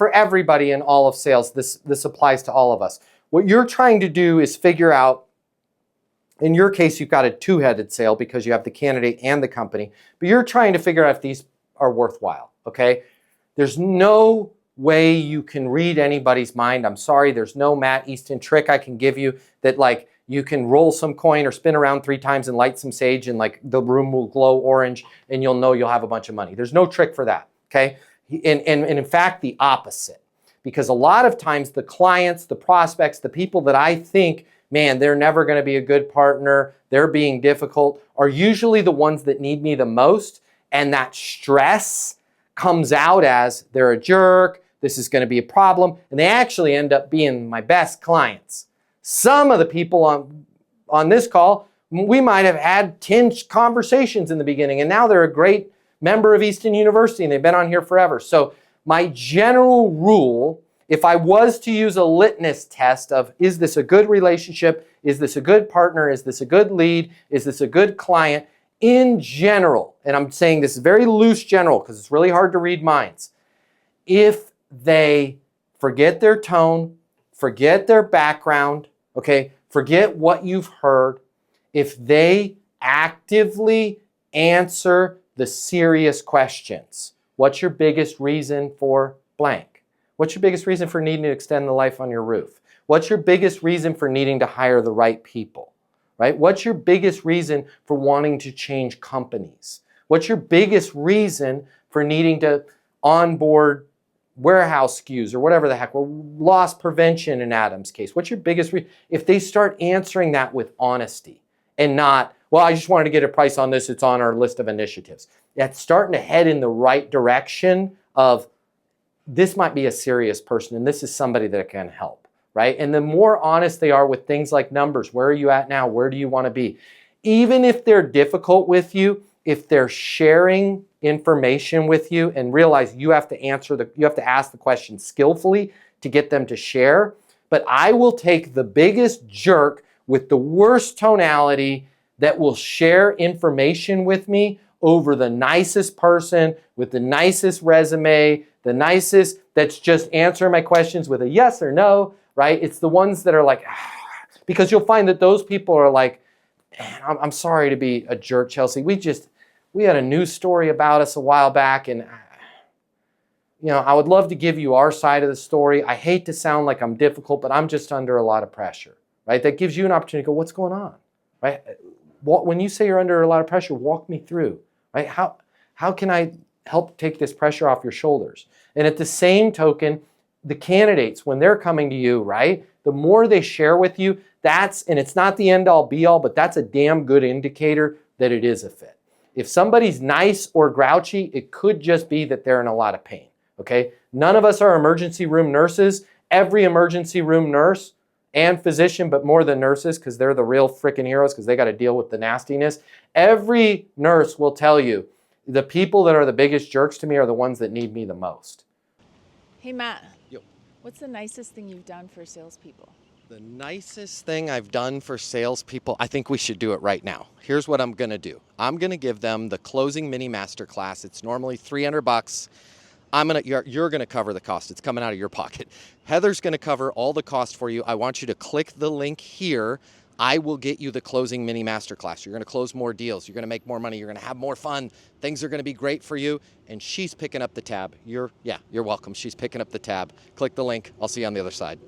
for everybody in all of sales. This applies to all of us. What you're trying to do is figure out, in your case, you've got a two-headed sale because you have the candidate and the company, but you're trying to figure out if these are worthwhile, okay? There's no way you can read anybody's mind. I'm sorry, there's no Matt Easton trick I can give you that like you can roll some coin or spin around 3 times and light some sage and like the room will glow orange and you'll know you'll have a bunch of money. There's no trick for that, okay? And in fact, the opposite. Because a lot of times the clients, the prospects, the people that I think, man, they're never going to be a good partner, they're being difficult, are usually the ones that need me the most. And that stress comes out as they're a jerk, this is going to be a problem, and they actually end up being my best clients. Some of the people on this call, we might have had 10 conversations in the beginning, and now they're a great member of Easton University, and they've been on here forever. So my general rule, if I was to use a litmus test of, is this a good relationship? Is this a good partner? Is this a good lead? Is this a good client? In general, and I'm saying this very loose general because it's really hard to read minds, if they forget their tone, forget their background, okay, forget what you've heard, if they actively answer the serious questions. What's your biggest reason for blank? What's your biggest reason for needing to extend the life on your roof? What's your biggest reason for needing to hire the right people? Right? What's your biggest reason for wanting to change companies? What's your biggest reason for needing to onboard warehouse SKUs or whatever the heck, or loss prevention in Adam's case? What's your biggest reason? If they start answering that with honesty and not, well, I just wanted to get a price on this, it's on our list of initiatives. That's starting to head in the right direction of, this might be a serious person and this is somebody that can help. Right? And the more honest they are with things like numbers, where are you at now? Where do you want to be? Even if they're difficult with you, if they're sharing information with you, and realize you have to ask the question skillfully to get them to share. But I will take the biggest jerk with the worst tonality that will share information with me over the nicest person with the nicest resume, the nicest that's just answering my questions with a yes or no. Right? It's the ones that are like, because you'll find that those people are like, I'm sorry to be a jerk, Chelsea. We had a news story about us a while back, and I would love to give you our side of the story. I hate to sound like I'm difficult, but I'm just under a lot of pressure. Right? That gives you an opportunity to go, what's going on? Right? When you say you're under a lot of pressure, walk me through. Right? How can I help take this pressure off your shoulders? And at the same token, the candidates, when they're coming to you, right, the more they share with you, and it's not the end all be all, but that's a damn good indicator that it is a fit. If somebody's nice or grouchy, it could just be that they're in a lot of pain, okay? None of us are emergency room nurses. Every emergency room nurse and physician, but more than nurses because they're the real freaking heroes because they got to deal with the nastiness. Every nurse will tell you, the people that are the biggest jerks to me are the ones that need me the most. Hey, Matt. Yo. What's the nicest thing you've done for salespeople? The nicest thing I've done for salespeople, I think we should do it right now. Here's what I'm going to do. I'm going to give them the closing mini masterclass. It's normally $300. You're going to cover the cost. It's coming out of your pocket. Heather's going to cover all the cost for you. I want you to click the link here. I will get you the closing mini masterclass. You're going to close more deals. You're going to make more money. You're going to have more fun. Things are going to be great for you. And she's picking up the tab. You're welcome. She's picking up the tab. Click the link. I'll see you on the other side.